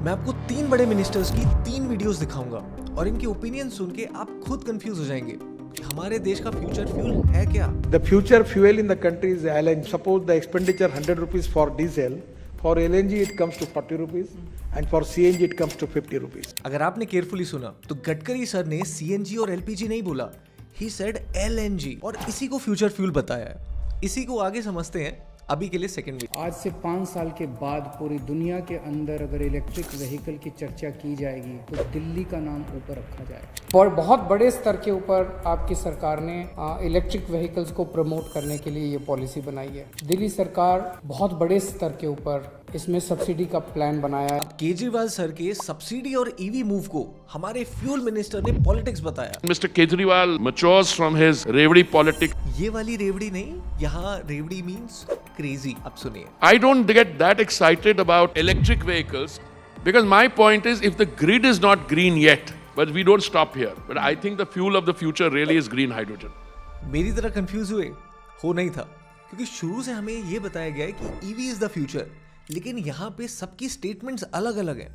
मैं आपको 3 बड़े मिनिस्टर्स की 3 वीडियोस दिखाऊंगा और इनके ओपिनियन सुन के आप खुद कंफ्यूज हो जाएंगे कि हमारे देश का फ्यूचर फ्यूल है क्या। The future fuel in the country is LNG. Suppose the expenditure 100 rupees for diesel, for LNG it comes to 40 rupees and for CNG it comes to 50 rupees. अगर आपने केयरफुली सुना तो गडकरी सर ने CNG और LPG नहीं बोला, he said LNG और इसी को फ्यूचर फ्यूल बताया है। इसी को आगे समझते हैं, अभी के लिए सेकंड वीडियो। आज से 5 साल के बाद पूरी दुनिया के अंदर अगर इलेक्ट्रिक व्हीकल की चर्चा की जाएगी तो दिल्ली का नाम ऊपर रखा जाएगा। और बहुत बड़े स्तर के ऊपर आपकी सरकार ने इलेक्ट्रिक व्हीकल्स को प्रमोट करने के लिए ये पॉलिसी बनाई है। दिल्ली सरकार बहुत बड़े स्तर के ऊपर इसमें सब्सिडी का प्लान बनाया है। केजरीवाल सर के सब्सिडी और ईवी मूव को हमारे फ्यूल मिनिस्टर ने पॉलिटिक्स बताया। Mr. Kejriwal matures from his रेवड़ी politics. ये वाली रेवड़ी नहीं, यहाँ रेवड़ी मीन्स क्रेजी। अब सुनिए। I don't get that excited about electric vehicles because my point is if the grid is not green yet, but we don't stop here. But I think the fuel of the future really is green hydrogen. मेरी तरह confuse हुए हो नहीं था, क्योंकि शुरू से हमें ये बताया गया है कि ईवी इज द फ्यूचर, लेकिन यहाँ पे सबकी स्टेटमेंट्स अलग अलग हैं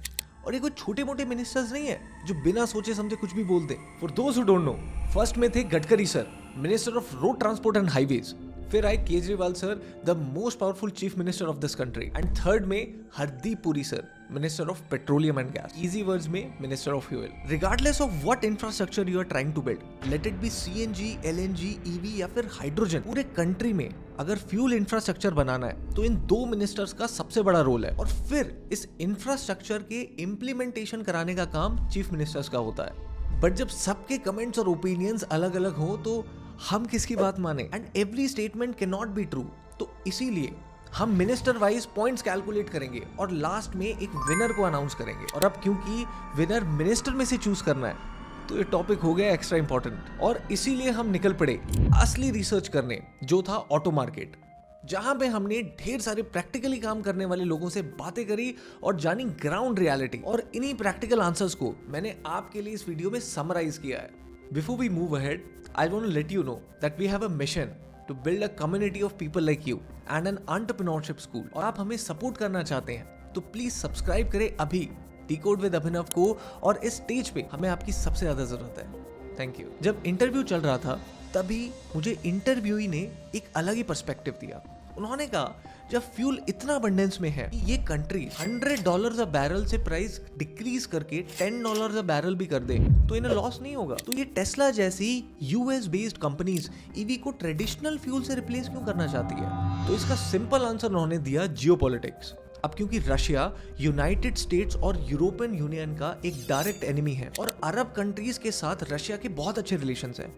और ये कोई छोटे मोटे मिनिस्टर्स नहीं है जो बिना सोचे समझे कुछ भी बोल दे। For those who don't know, first में थे Gadkari sir, minister of road transport and highways. फिर आए Kejriwal sir, the most powerful chief minister of this country. And third में Hardeep Puri sir, minister of petroleum and gas. Easy words में minister of fuel. Regardless of what infrastructure you are trying to build, let it be CNG, LNG, EV या फिर hydrogen, पूरे country में अगर fuel infrastructure बनाना है तो इन 2 ministers का सबसे बड़ा रोल है और फिर इस इंफ्रास्ट्रक्चर के इम्प्लीमेंटेशन कराने का काम चीफ मिनिस्टर्स का होता है। बट जब सबके कमेंट्स और ओपिनियंस अलग अलग हो तो हम किसकी बात माने? And every statement can not be true. तो इसीलिए हम मिनिस्टर वाइज पॉइंट्स कैलकुलेट करेंगे और लास्ट में एक विनर को अनाउंस करेंगे। और अब क्योंकि विनर मिनिस्टर में से चूज करना है तो ये टॉपिक हो गया एक्स्ट्रा इंपॉर्टेंट और इसीलिए हम निकल पड़े असली रिसर्च करने, जो था ऑटो मार्केट, जहां पे हमने ढेर सारे प्रैक्टिकली काम करने वाले लोगों से बातें करी और जानी ग्राउंड रियलिटी। और इन्हीं प्रैक्टिकल आंसर्स को मैंने आपके लिए इस वीडियो में समराइज किया है। Before we move ahead, I want to let you know that we have a mission to build a community of people like you and an entrepreneurship school. और आप हमें सपोर्ट करना चाहते हैं तो प्लीज सब्सक्राइब करें अभी डिकोड विद अभिनव को, और इस स्टेज पे हमें आपकी सबसे ज्यादा जरूरत है। Thank you. जब इंटरव्यू चल रहा था तभी मुझे इंटरव्यूई ने एक अलग ही पर्सपेक्टिव दिया। उन्होंने कहा जब फ्यूल इतना अबंडेंस में है, ये कंट्री $100 अ बैरल से प्राइस डिक्रीज करके $10 अ बैरल भी कर दे तो इन्हें लॉस नहीं होगा। तो ये टेस्ला जैसी US बेस्ड कंपनीज ईवी को ट्रेडिशनल फ्यूल से रिप्लेस क्यों करना चाहती है? तो इसका सिंपल आंसर उन्होंने दिया, जियोपॉलिटिक्स। अब क्योंकि रशिया, यूनाइटेड स्टेट्स और यूरोपियन यूनियन का एक डायरेक्ट एनिमी है और अरब कंट्रीज के साथ रशिया के बहुत अच्छे रिलेशंस हैं,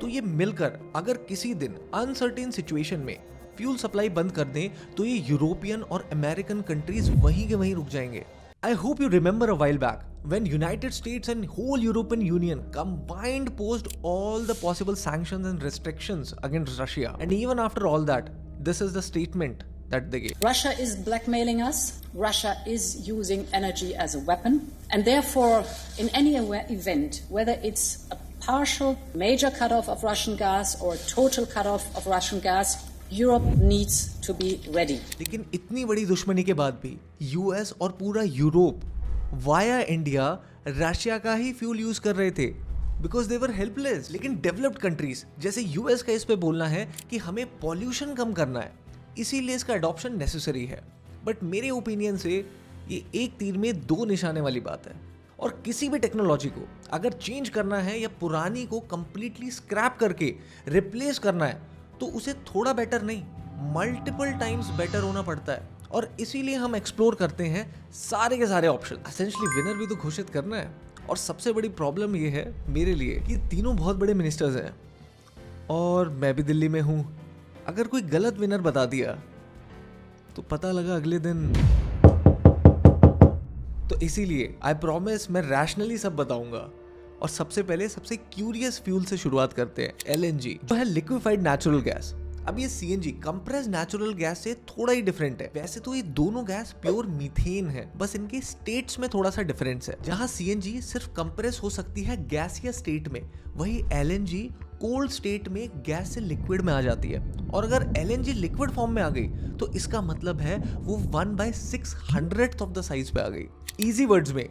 तो ये मिलकर अगर किसी दिन अनसर्टेन सिचुएशन में फ्यूल सप्लाई बंद कर दें तो ये यूरोपियन और अमेरिकन कंट्रीज वहीं के वहीं रुक जाएंगे। I hope you remember a while back when United States and whole European Union combined posed all the possible sanctions and restrictions against Russia. And even after all that, this is the statement that they gave. Russia is blackmailing us. Russia is using energy as a weapon. And therefore, in any event, whether it's a partial major cutoff of Russian gas or a total cutoff of Russian gas, Europe needs to be ready. लेकिन इतनी बड़ी दुश्मनी के बाद भी US और पूरा Europe via India Russia का ही फ्यूल यूज कर रहे थे बिकॉज दे वर हेल्पलेस। लेकिन डेवलप्ड कंट्रीज जैसे US का इस पे बोलना है कि हमें पॉल्यूशन कम करना है, इसीलिए इसका अडॉप्शन नेसेसरी है। बट मेरे ओपिनियन से ये एक तीर में 2 निशाने वाली बात है। और किसी भी टेक्नोलॉजी को अगर चेंज करना है या पुरानी को कंप्लीटली स्क्रैप करके रिप्लेस करना है तो उसे थोड़ा बेटर नहीं, मल्टीपल टाइम्स बेटर होना पड़ता है। और इसीलिए हम एक्सप्लोर करते हैं सारे के सारे ऑप्शन। एसेंशियली विनर भी तो घोषित करना है। और सबसे बड़ी प्रॉब्लम ये है मेरे लिए कि तीनों बहुत बड़े मिनिस्टर्स हैं और मैं भी दिल्ली में हूँ। अगर कोई गलत विनर बता दिया तो पता लगा अगले दिन। तो इसीलिए आई प्रॉमिस मैं रैशनली सब बताऊंगा। और सबसे पहले सबसे क्यूरियस फ्यूल से शुरुआत करते हैं, LNG, जो है लिक्विफाइड नेचुरल गैस। अब ये CNG कंप्रेस्ड नेचुरल गैस से थोड़ा ही डिफरेंट है। वैसे तो ये दोनों गैस प्योर मीथेन है, बस इनके स्टेट्स में थोड़ा सा डिफरेंस है। जहां CNG सिर्फ कंप्रेस हो सकती है गैसियस स्टेट में, वही LNG कोल्ड स्टेट में गैस से लिक्विड में आ जाती है। और अगर LNG लिक्विड फॉर्म में आ गई तो इसका मतलब है वो 1/600th ऑफ द साइज पे आ गई। इजी वर्ड्स में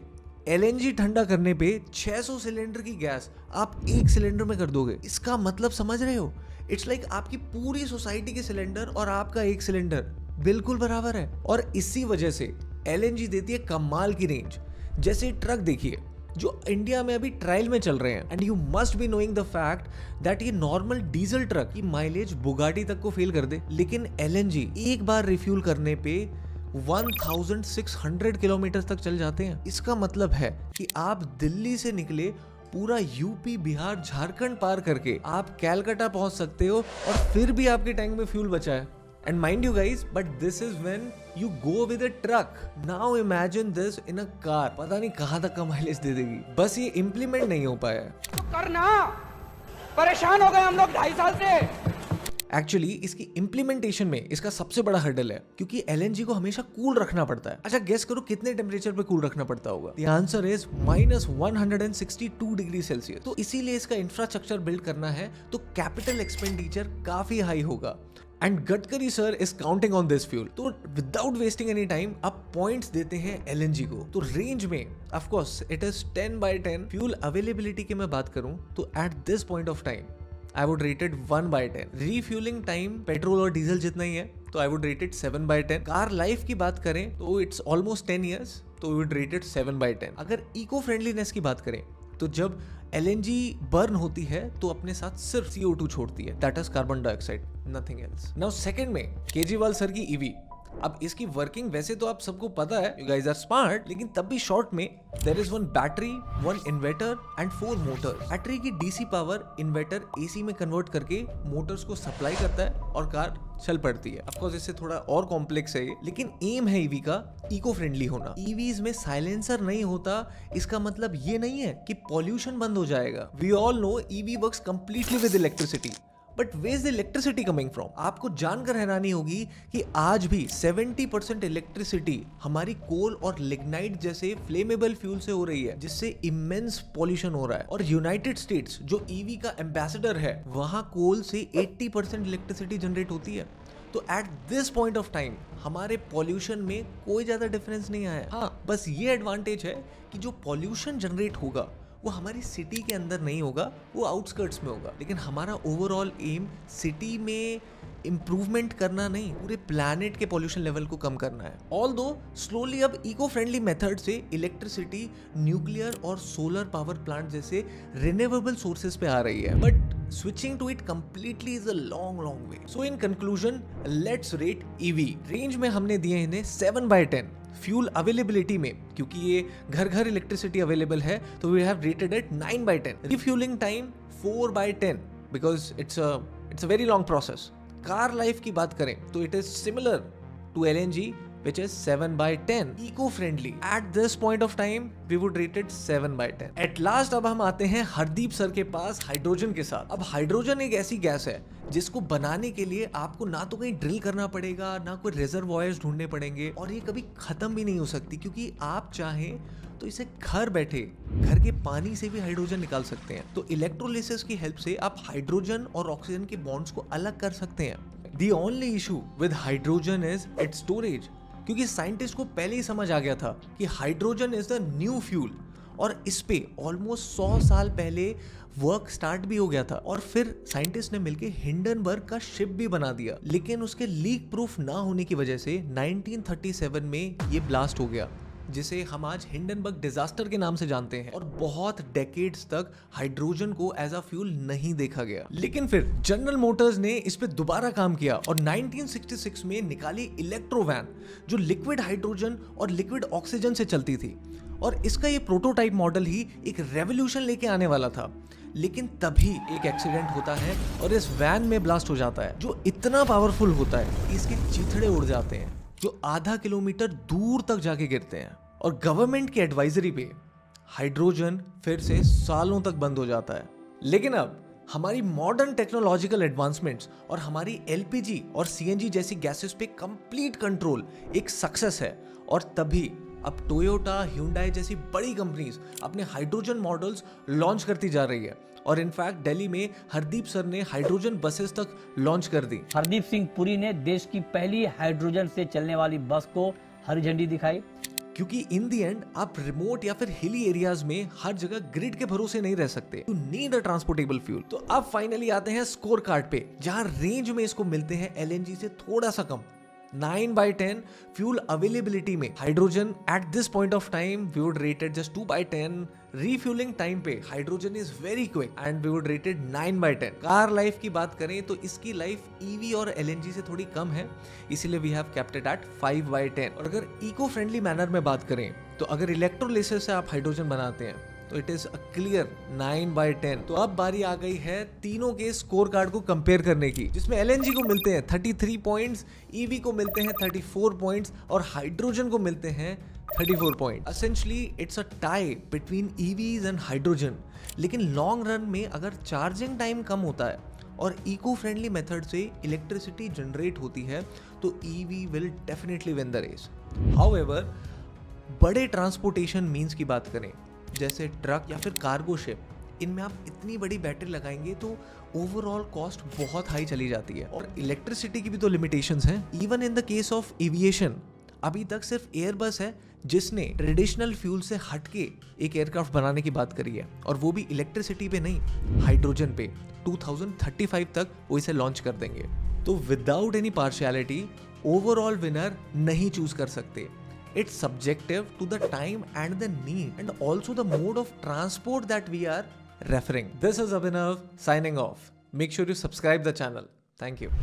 एलएनजी ठंडा करने पे 600 सिलेंडर की गैस आप एक सिलेंडर में कर दोगे। इसका मतलब समझ रहे हो? इट्स लाइक आपकी पूरी सोसाइटी के सिलेंडर और आपका एक सिलेंडर बिल्कुल बराबर है। और इसी वजह से एलएनजी देती है कमाल की रेंज। जैसे ट्रक देखिए जो इंडिया में अभी ट्रायल में चल रहे हैं, and you must be knowing the fact that ये नॉर्मल डीजल ट्रक की माइलेज बुगाटी तक को फेल कर दे, लेकिन एलएनजी एक बार रिफ्यूल करने पे 1600 किलोमीटर तक चल जाते हैं। इसका मतलब है कि आप दिल्ली से निकले पूरा यूपी, बिहार, झारखंड पार करके आप कैलकाटा पहुंच सकते हो और फिर भी आपके टैंक में फ्यूल बचा है। And mind you guys, but this is when you go with a truck. Now imagine this in a car. पता नहीं कहाँ तक का माइलेज दे देगी। बस ये इम्प्लीमेंट नहीं हो पाया है। तो करना, परेशान हो गए हम लोग 2.5 साल से। एक्चुअली इसकी इम्प्लीमेंटेशन में इसका सबसे बड़ा हर्डल है, क्योंकि एलएनजी को हमेशा कूल रखना पड़ता है। अच्छा गेस करो कितने टेम्परेचर पे कूल रखना पड़ता होगा? The answer is -162 degree Celsius. तो इसीलिए इसका इंफ्रास्ट्रक्चर बिल्ड करना है तो कैपिटल एक्सपेंडिचर काफी हाई होगा। And Gadkari sir is counting on this fuel. तो विदाउट वेस्टिंग एनी टाइम आप पॉइंट्स देते हैं एलएनजी को। तो रेंज में of course it is 10/10। Fuel availability की मैं बात करूं तो eight this point of time I would rate it 1/10। Refuelling time petrol और डीजल जितना ही है तो I would rate it 7/10। Car life की बात करें तो इट्स ऑलमोस्ट 10 years, तो वी वुड रेट इट 7/10। अगर इको फ्रेंडलीनेस की बात करें तो जब एलएनजी बर्न होती है तो अपने साथ सिर्फ CO2 छोड़ती है, that is carbon dioxide, nothing else. Now second में केजरीवाल सर की ईवी। अब इसकी वर्किंग वैसे तो आप सबको पता है, यू गाइस आर स्मार्ट, लेकिन तब भी शॉर्ट में there is 1 battery, 1 inverter and 4 motor. Battery की डीसी पावर इन्वर्टर एसी में कन्वर्ट करके मोटर्स को सप्लाई करता है और कार चल पड़ती है। ऑफ कोर्स इससे थोड़ा और कॉम्प्लेक्स है ये, लेकिन एम है ईवी का इको फ्रेंडली होना। ईवीज में साइलेंसर नहीं होता, इसका मतलब ये नहीं है कि पॉल्यूशन बंद हो जाएगा। We all know EV works completely with electricity, but where is the electricity coming from? आपको जानकर हैरानी होगी कि आज भी 70% इलेक्ट्रिसिटी हमारी कोल और लिग्नाइट जैसे फ्लेमेबल फ्यूल से हो रही है, जिससे इमेंस पॉल्यूशन हो रहा है। और यूनाइटेड स्टेट्स जो ईवी का एम्बेसडर है, वहां कोल से 80% इलेक्ट्रिसिटी जनरेट होती है। तो eight this point of time हमारे पॉल्यूशन में कोई ज्यादा डिफरेंस नहीं आया। हाँ, बस ये एडवांटेज है कि जो पॉल्यूशन जनरेट होगा वो हमारी सिटी के अंदर नहीं होगा, वो आउटस्कर्ट्स में होगा। लेकिन हमारा ओवरऑल एम सिटी में इंप्रूवमेंट करना नहीं, पूरे प्लैनेट के पॉल्यूशन लेवल को कम करना है। ऑल्दो स्लोली अब इको फ्रेंडली मेथड से इलेक्ट्रिसिटी न्यूक्लियर और सोलर पावर प्लांट जैसे रिन्यूएबल सोर्सेज पे आ रही है, but switching to it completely is a long way. So in conclusion, let's rate EV. Range में हमने दिए इन्हें 7/10। फ्यूल अवेलेबिलिटी में, क्योंकि ये घर घर इलेक्ट्रिसिटी अवेलेबल है, तो we have rated it 9/10। Refuelling time 4/10 because it's a very long process. Car life की बात करें तो it is similar to LNG which is 7/10. Eco-friendly. At this point of time, we would rate it 7/10. At last अब हम आते हैं Hardeep sir के पास hydrogen के साथ। अब हाइड्रोजन एक ऐसी गैस है जिसको बनाने के लिए आपको ना तो कहीं ड्रिल करना पड़ेगा, ना कोई रिजर्वॉयर्स ढूंढने पड़ेंगे, और ये कभी खत्म भी नहीं हो सकती, क्योंकि आप चाहें तो इसे घर बैठे घर के पानी से भी हाइड्रोजन निकाल सकते हैं। तो इलेक्ट्रोलिसिस की हेल्प से आप हाइड्रोजन और ऑक्सीजन के बॉन्ड्स को अलग कर सकते हैं। The only issue with hydrogen is its storage, क्योंकि साइंटिस्ट को पहले ही समझ आ गया था कि hydrogen is the new fuel, और इस पे ऑलमोस्ट 100 साल पहले वर्क स्टार्ट भी हो गया था। और फिर साइंटिस्ट ने मिलकर हिंडनबर्ग का शिप भी बना दिया, लेकिन उसके लीक प्रूफ ना होने की वजह से 1937 में ये ब्लास्ट हो गया, जिसे हम आज हिंडनबर्ग डिजास्टर के नाम से जानते हैं। और बहुत डेकेड्स तक हाइड्रोजन को एज अ फ्यूल नहीं देखा गया। लेकिन फिर जनरल मोटर्स ने इस पे दोबारा काम किया और 1966 में निकाली इलेक्ट्रोवैन, जो लिक्विड हाइड्रोजन और लिक्विड ऑक्सीजन से चलती थी। और इसका ये प्रोटोटाइप मॉडल ही एक रेवोल्यूशन लेके आने वाला था। लेकिन तभी एक एक्सीडेंट होता है और इस वैन में ब्लास्ट हो जाता है, जो इतना पावरफुल होता है कि इसके चिथड़े उड़ जाते हैं, जो आधा किलोमीटर दूर तक जाके गिरते हैं। और गवर्नमेंट की एडवाइजरी पे हाइड्रोजन फिर से सालों तक बंद हो जाता है। लेकिन अब हमारी मॉडर्न टेक्नोलॉजिकल एडवांसमेंट्स और हमारी LPG और CNG जैसी गैसेस पे कंप्लीट कंट्रोल एक सक्सेस है। और तभी अब टोयोटा, ह्यूंडई जैसी बड़ी कंपनीज अपने हाइड्रोजन मॉडल्स लॉन्च करती जा रही है। और इनफैक्ट दिल्ली में हरदीप सर ने हाइड्रोजन बसेस तक लॉन्च कर दी। हरदीप सिंह पुरी ने देश की पहली हाइड्रोजन से चलने वाली बस को हरी झंडी दिखाई। क्योंकि इन दी एंड आप रिमोट या फिर हिली एरियाज में हर जगह ग्रिड के भरोसे नहीं रह सकते। You need a transportable fuel. तो अब फाइनली आते हैं स्कोर कार्ड पे, जहां रेंज में इसको मिलते हैं एलएनजी से थोड़ा सा कम। 9/10 फ्यूल अवेलेबिलिटी में hydrogen at this point of time we would rated just 2/10। Refueling time पे hydrogen is very quick and we would rated 9/10। Car life की बात करें तो इसकी लाइफ ईवी और एलएनजी से थोड़ी कम है, इसीलिए we have kept it at 5/10। और अगर इको फ्रेंडली मैनर में बात करें तो अगर इलेक्ट्रोलिसिस से आप हाइड्रोजन बनाते हैं तो इट इज अ क्लियर 9/10। तो अब बारी आ गई है तीनों के स्कोर कार्ड को कंपेयर करने की, जिसमें एलएनजी को मिलते हैं 33 पॉइंट्स, ईवी को मिलते हैं 34 पॉइंट्स और हाइड्रोजन को मिलते हैं 34 point. Essentially it's a tie between EVs and hydrogen. लेकिन लॉन्ग रन में अगर चार्जिंग टाइम कम होता है और इको फ्रेंडली मेथड से इलेक्ट्रिसिटी जनरेट होती है तो EV will definitely win the race. However, बड़े ट्रांसपोर्टेशन मीन्स की बात करें जैसे ट्रक या फिर कार्गो शिप, इनमें आप इतनी बड़ी बैटरी लगाएंगे तो ओवरऑल कॉस्ट बहुत हाई चली जाती है। और इलेक्ट्रिसिटी की भी तो लिमिटेशंस हैं। Even in the case of aviation, अभी तक सिर्फ एयरबस है जिसने ट्रेडिशनल फ्यूल से हटके एक एयरक्राफ्ट बनाने की बात करी है, और वो भी इलेक्ट्रिसिटी पे नहीं, हाइड्रोजन पे। 2035 तक वो इसे लॉन्च कर देंगे। तो without any partiality overall winner नहीं चूज कर सकते। It's subjective to the time and the need and also the mode of transport that we are referring. This is Abhinav signing off. Make sure you subscribe the channel. Thank you.